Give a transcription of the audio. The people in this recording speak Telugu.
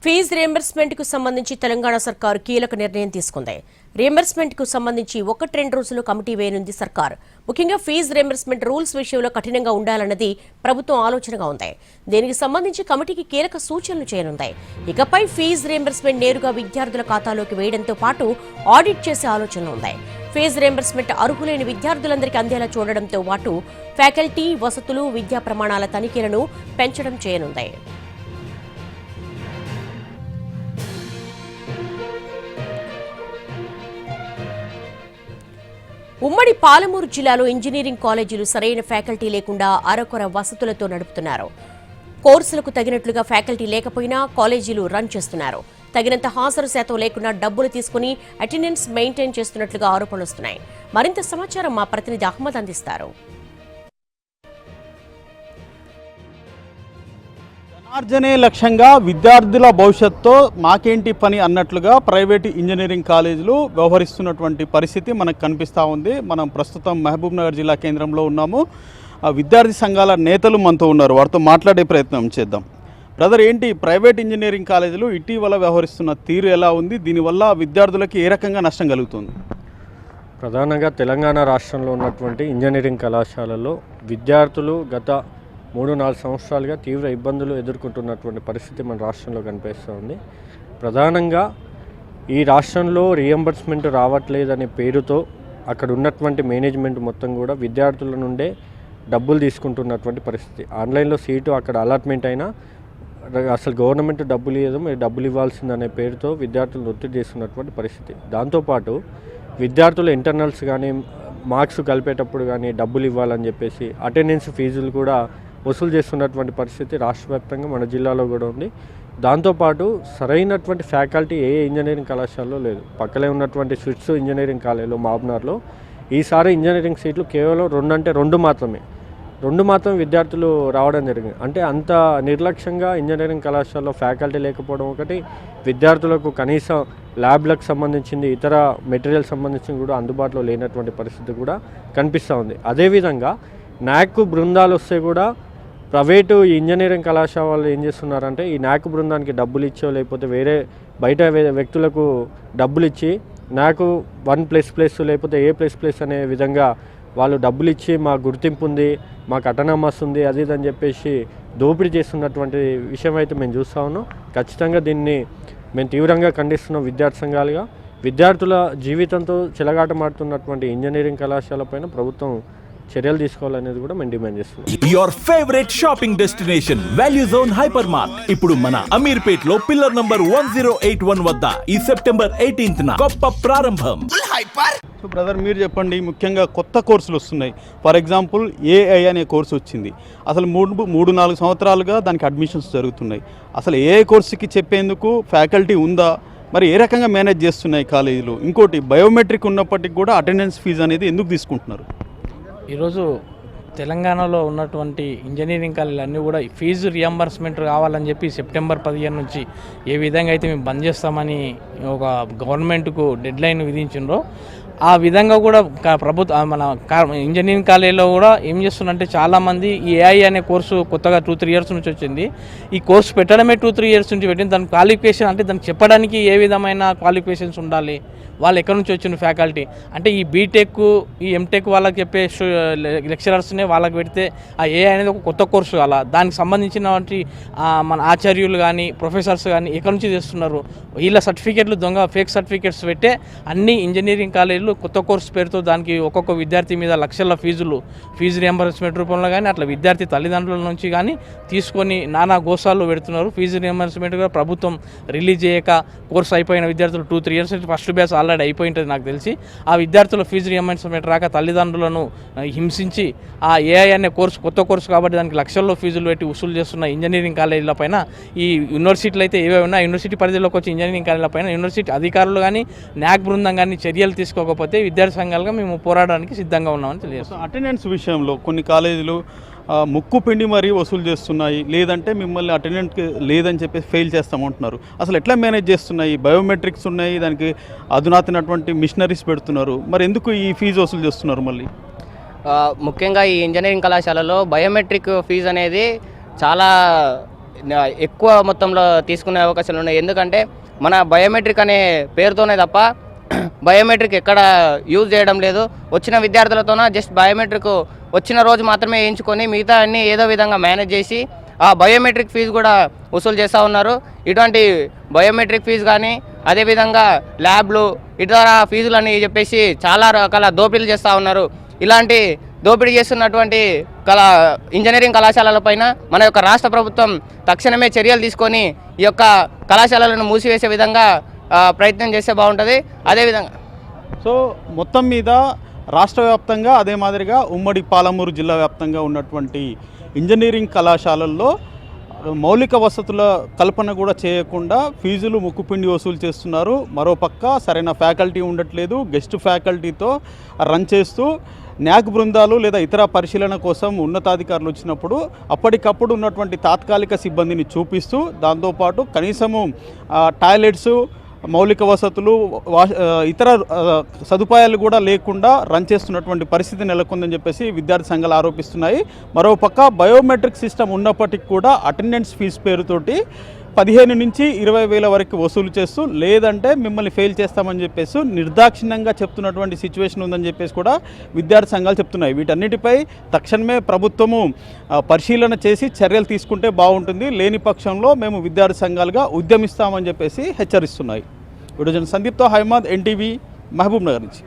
ఫీజు రియంబర్స్మెంట్ కు సంబంధించి తెలంగాణ సర్కారు కీలక నిర్ణయం తీసుకుంది. రియంబర్స్మెంట్ కు సంబంధించి 1-2 రోజులు కమిటీ వేయనుంది సర్కార్. ముఖ్యంగా ఫీజు రియంబర్స్మెంట్ రూల్స్ విషయంలో కఠినంగా ఉండాలన్నది ప్రభుత్వం ఆలోచనగా ఉంది. దీనికి సంబంధించి కమిటీకి కీలక సూచనలు చేయనుంది. ఇకపై ఫీజు రియంబర్స్మెంట్ నేరుగా విద్యార్థుల ఖాతాలోకి వేయడంతో పాటు ఆడిట్ చేసే ఆలోచనలు ఉన్నాయి. ఫీజు రియంబర్స్మెంట్ అర్హులైన విద్యార్థులందరికీ అందేలా చూడడంతో పాటు ఫ్యాకల్టీ, వసతులు, విద్యా ప్రమాణాల తనిఖీలను పెంచడం చేయనుంది. ఉమ్మడి పాలమూరు జిల్లాలో ఇంజనీరింగ్ కాలేజీలు సరైన ఫ్యాకల్టీ లేకుండా అరకొర వసతులతో నడుపుతున్నారు. కోర్సులకు తగినట్లుగా ఫ్యాకల్టీ లేకపోయినా కాలేజీలు రన్ చేస్తున్నారు. తగినంత హాజరు శాతం లేకుండా డబ్బులు తీసుకుని అటెండెన్స్ మెయింటైన్ చేస్తున్నట్లుగా ఆరోపణలు వస్తున్నాయి. మరింత సమాచారం మా ప్రతినిధి అహ్మద్ అందిస్తారు. ధనార్జనే లక్ష్యంగా విద్యార్థుల భవిష్యత్తుతో మాకేంటి పని అన్నట్లుగా ప్రైవేటు ఇంజనీరింగ్ కాలేజీలు వ్యవహరిస్తున్నటువంటి పరిస్థితి మనకు కనిపిస్తూ ఉంది. మనం ప్రస్తుతం మహబూబ్ నగర్ జిల్లా కేంద్రంలో ఉన్నాము. విద్యార్థి సంఘాల నేతలు మనతో ఉన్నారు. వారితో మాట్లాడే ప్రయత్నం చేద్దాం. బ్రదర్, ఏంటి ప్రైవేట్ ఇంజనీరింగ్ కాలేజీలు ఇటీవల వ్యవహరిస్తున్న తీరు ఎలా ఉంది? దీనివల్ల విద్యార్థులకి ఏ రకంగా నష్టం కలుగుతుంది? ప్రధానంగా తెలంగాణ రాష్ట్రంలో ఉన్నటువంటి ఇంజనీరింగ్ కళాశాలల్లో విద్యార్థులు గత 3-4 సంవత్సరాలుగా తీవ్ర ఇబ్బందులు ఎదుర్కొంటున్నటువంటి పరిస్థితి మన రాష్ట్రంలో కనిపిస్తూ ఉంది. ప్రధానంగా ఈ రాష్ట్రంలో రియంబర్స్మెంట్ రావట్లేదనే పేరుతో అక్కడ ఉన్నటువంటి మేనేజ్మెంట్ మొత్తం కూడా విద్యార్థుల నుండే డబ్బులు తీసుకుంటున్నటువంటి పరిస్థితి. ఆన్లైన్లో సీటు అక్కడ అలాట్మెంట్ అయినా అసలు గవర్నమెంట్ డబ్బులు ఇవ్వదు, మీరు డబ్బులు ఇవ్వాల్సిందనే పేరుతో విద్యార్థులను ఒత్తిడి చేస్తున్నటువంటి పరిస్థితి. దాంతోపాటు విద్యార్థుల ఇంటర్నల్స్ కానీ మార్క్స్ కలిపేటప్పుడు కానీ డబ్బులు ఇవ్వాలని చెప్పేసి అటెండెన్స్ ఫీజులు కూడా వసూలు చేస్తున్నటువంటి పరిస్థితి రాష్ట్ర వ్యాప్తంగా మన జిల్లాలో కూడా ఉంది. దాంతోపాటు సరైనటువంటి ఫ్యాకల్టీ ఏ ఇంజనీరింగ్ కళాశాలలో లేదు. పక్కనే ఉన్నటువంటి స్విట్స్ ఇంజనీరింగ్ కాలేజీలో మాబ్నార్లో ఈసారి ఇంజనీరింగ్ సీట్లు కేవలం 2 మాత్రం విద్యార్థులు రావడం జరిగింది. అంటే అంత నిర్లక్ష్యంగా ఇంజనీరింగ్ కళాశాలలో ఫ్యాకల్టీ లేకపోవడం ఒకటి, విద్యార్థులకు కనీసం ల్యాబ్లకు సంబంధించింది ఇతర మెటీరియల్ సంబంధించింది కూడా అందుబాటులో లేనటువంటి పరిస్థితి కూడా కనిపిస్తూ ఉంది. అదేవిధంగా న్యాక్ బృందాలు వస్తే కూడా ప్రైవేటు ఇంజనీరింగ్ కళాశాల వాళ్ళు ఏం చేస్తున్నారంటే ఈ న్యాక్ బృందానికి డబ్బులు ఇచ్చో లేకపోతే వేరే బయట వ్యక్తులకు డబ్బులు ఇచ్చి నాకు 1++ లేకపోతే A++ అనే విధంగా వాళ్ళు డబ్బులు ఇచ్చి మా గుర్తింపు ఉంది, మాకు అటానమస్ ఉంది, అది ఇదని చెప్పేసి దోపిడీ చేస్తున్నటువంటి విషయం అయితే మేము చూస్తూ ఉన్నాం. ఖచ్చితంగా దీన్ని మేము తీవ్రంగా ఖండిస్తున్నాం. విద్యార్థి సంఘాలుగా విద్యార్థుల జీవితంతో చెలగాటమాడుతున్నటువంటి ఇంజనీరింగ్ కళాశాల పైన ప్రభుత్వం చర్యలు తీసుకోవాలనేది కూడా మేము డిమాండ్ చేస్తున్నాం. Your favourite shopping destination value zone hyper mart ఇప్పుడు మన అమీర్పేట్ లో పిల్లర్ నంబర్ 1081 వద్ద ఈ సెప్టెంబర్ 18న గొప్ప ప్రారంభం. సో బ్రదర్, మీరు చెప్పండి, ముఖ్యంగా కొత్త కోర్సులు వస్తున్నాయి. ఫర్ ఎగ్జాంపుల్ AI అనే కోర్సు వచ్చింది. అసలు 3-4 సంవత్సరాలుగా దానికి అడ్మిషన్స్ జరుగుతున్నాయి. అసలు AI కోర్సుకి చెప్పేందుకు ఫ్యాకల్టీ ఉందా? మరి ఏ రకంగా మేనేజ్ చేస్తున్నాయి కాలేజీలు? ఇంకోటి, బయోమెట్రిక్ ఉన్నప్పటికీ కూడా అటెండెన్స్ ఫీజు అనేది ఎందుకు తీసుకుంటున్నారు? ఈరోజు తెలంగాణలో ఉన్నటువంటి ఇంజనీరింగ్ కాలేజీలు అన్నీ కూడా ఫీజు రియంబర్స్మెంట్ కావాలని చెప్పి సెప్టెంబర్ 15 నుంచి ఏ విధంగా అయితే మేము బంద్ చేస్తామని ఒక గవర్నమెంట్కు డెడ్ లైన్ విధించిండ్రో ఆ విధంగా కూడా మన ఇంజనీరింగ్ కాలేజీలో కూడా ఏం చేస్తున్నారంటే చాలామంది ఈ AI అనే కోర్సు కొత్తగా 2-3 ఇయర్స్ నుంచి వచ్చింది. ఈ కోర్సు పెట్టడమే 2-3 ఇయర్స్ నుంచి పెట్టింది. దాని క్వాలిఫికేషన్ అంటే దానికి చెప్పడానికి ఏ విధమైన క్వాలిఫికేషన్స్ ఉండాలి, వాళ్ళు ఎక్కడి నుంచి వచ్చిన ఫ్యాకల్టీ అంటే ఈ బీటెక్, ఈ ఎంటెక్ వాళ్ళకి చెప్పే లెక్చరర్స్నే వాళ్ళకి పెడితే ఆ AI అనేది ఒక కొత్త కోర్సు. అలా దానికి సంబంధించినటువంటి మన ఆచార్యులు కానీ ప్రొఫెసర్స్ కానీ ఎక్కడి నుంచి చేస్తున్నారు, వీళ్ళ సర్టిఫికేట్లు ఫేక్ సర్టిఫికేట్స్ పెట్టే అన్ని ఇంజనీరింగ్ కాలేజీలు కొత్త కోర్సు పేరుతో దానికి ఒక్కొక్క విద్యార్థి మీద లక్షల ఫీజు రియంబర్స్మెంట్ రూపంలో కానీ అట్లా విద్యార్థి తల్లిదండ్రుల నుంచి కానీ తీసుకొని నానా గోసాలు పెడుతున్నారు. ఫీజు రియంబర్స్మెంట్ కూడా ప్రభుత్వం రిలీజ్ చేయక కోర్సు అయిపోయిన విద్యార్థులు 2-3 ఇయర్స్ నుంచి ఫస్ట్ బ్యాచ్ ఆల్రెడీ అయిపోయింటుంది నాకు తెలిసి. ఆ విద్యార్థుల ఫీజు రియంబర్స్మెంట్ రాక తల్లిదండ్రులను హింసించి ఆ AI అనే కోర్సు కొత్త కోర్సు కాబట్టి దానికి లక్షల్లో ఫీజులు పెట్టి వసూలు చేస్తున్న ఇంజనీరింగ్ కాలేజీల పైన ఈ యూనివర్సిటీలు అయితే ఏవే ఉన్నా యూనివర్సిటీ పరిధిలోకి వచ్చి ఇంజనీరింగ్ కాలేజీల పైన యూనివర్సిటీ అధికారులు కానీ న్యాక్ బృందం కానీ చర్యలు తీసుకోకపోతే విద్యార్థి సంఘాలుగా మేము పోరాడడానికి సిద్ధంగా ఉన్నామని తెలియజేస్తాం. అటెండెన్స్ విషయంలో కొన్ని కాలేజీలు ముక్కు పిండి మరీ వసూలు చేస్తున్నాయి, లేదంటే మిమ్మల్ని అటెండెంట్ లేదని చెప్పేసి ఫెయిల్ చేస్తామంటున్నారు. అసలు ఎట్లా మేనేజ్ చేస్తున్నాయి? బయోమెట్రిక్స్ ఉన్నాయి, దానికి అధునాతనటువంటి మిషనరీస్ పెడుతున్నారు, మరి ఎందుకు ఈ ఫీజు వసూలు చేస్తున్నారు? మళ్ళీ ముఖ్యంగా ఈ ఇంజనీరింగ్ కళాశాలలో బయోమెట్రిక్ ఫీజు అనేది చాలా ఎక్కువ మొత్తంలో తీసుకునే అవకాశాలు ఉన్నాయి. ఎందుకంటే మన బయోమెట్రిక్ అనే పేరుతోనే తప్ప బయోమెట్రిక్ ఎక్కడ యూజ్ చేయడం లేదు. వచ్చిన విద్యార్థులతోన జస్ట్ బయోమెట్రిక్ వచ్చిన రోజు మాత్రమే వేయించుకొని మిగతా అన్నీ ఏదో విధంగా మేనేజ్ చేసి ఆ బయోమెట్రిక్ ఫీజు కూడా వసూలు చేస్తూ ఉన్నారు. ఇటువంటి బయోమెట్రిక్ ఫీజు కానీ అదేవిధంగా ల్యాబ్లు ఇతర ఫీజులని చెప్పేసి చాలా రకాల దోపిడీలు చేస్తూ ఉన్నారు. ఇలాంటి దోపిడీ చేస్తున్నటువంటి ఇంజనీరింగ్ కళాశాలలపైన మన యొక్క రాష్ట్ర ప్రభుత్వం తక్షణమే చర్యలు తీసుకొని ఈ యొక్క కళాశాలలను మూసివేసే విధంగా ప్రయత్నం చేస్తే బాగుంటుంది. అదేవిధంగా సో మొత్తం మీద రాష్ట్ర వ్యాప్తంగా అదే మాదిరిగా ఉమ్మడి పాలమూరు జిల్లా వ్యాప్తంగా ఉన్నటువంటి ఇంజనీరింగ్ కళాశాలల్లో మౌలిక వసతుల కల్పన కూడా చేయకుండా ఫీజులు ముక్కుపిండి వసూలు చేస్తున్నారు. మరోపక్క సరైన ఫ్యాకల్టీ ఉండట్లేదు. గెస్ట్ ఫ్యాకల్టీతో రన్ చేస్తూ న్యాక్ బృందాలు లేదా ఇతర పరిశీలన కోసం ఉన్నతాధికారులు వచ్చినప్పుడు అప్పటికప్పుడు ఉన్నటువంటి తాత్కాలిక సిబ్బందిని చూపిస్తూ దాంతోపాటు కనీసము టాయిలెట్స్, మౌలిక వసతులు, ఇతర సదుపాయాలు కూడా లేకుండా రన్ చేస్తున్నటువంటి పరిస్థితి నెలకొందని చెప్పేసి విద్యార్థి సంఘాలు ఆరోపిస్తున్నాయి. మరోపక్క బయోమెట్రిక్ సిస్టమ్ ఉన్నప్పటికీ కూడా అటెండెన్స్ ఫీజు పేరుతోటి 15 నుంచి 20 వేల వరకు వసూలు చేస్తూ లేదంటే మిమ్మల్ని ఫెయిల్ చేస్తామని చెప్పేసి నిర్దాక్షిణ్యంగా చెప్తున్నటువంటి సిచ్యువేషన్ ఉందని చెప్పేసి కూడా విద్యార్థి సంఘాలు చెప్తున్నాయి. వీటన్నిటిపై తక్షణమే ప్రభుత్వము పరిశీలన చేసి చర్యలు తీసుకుంటే బాగుంటుంది. లేని పక్షంలో మేము విద్యార్థి సంఘాలుగా ఉద్యమిస్తామని చెప్పేసి హెచ్చరిస్తున్నాయి. వీడియో జర్నలిస్ట్ సందీప్తో హైమద్, ఎన్టీవీ, మహబూబ్ నగర్ నుంచి.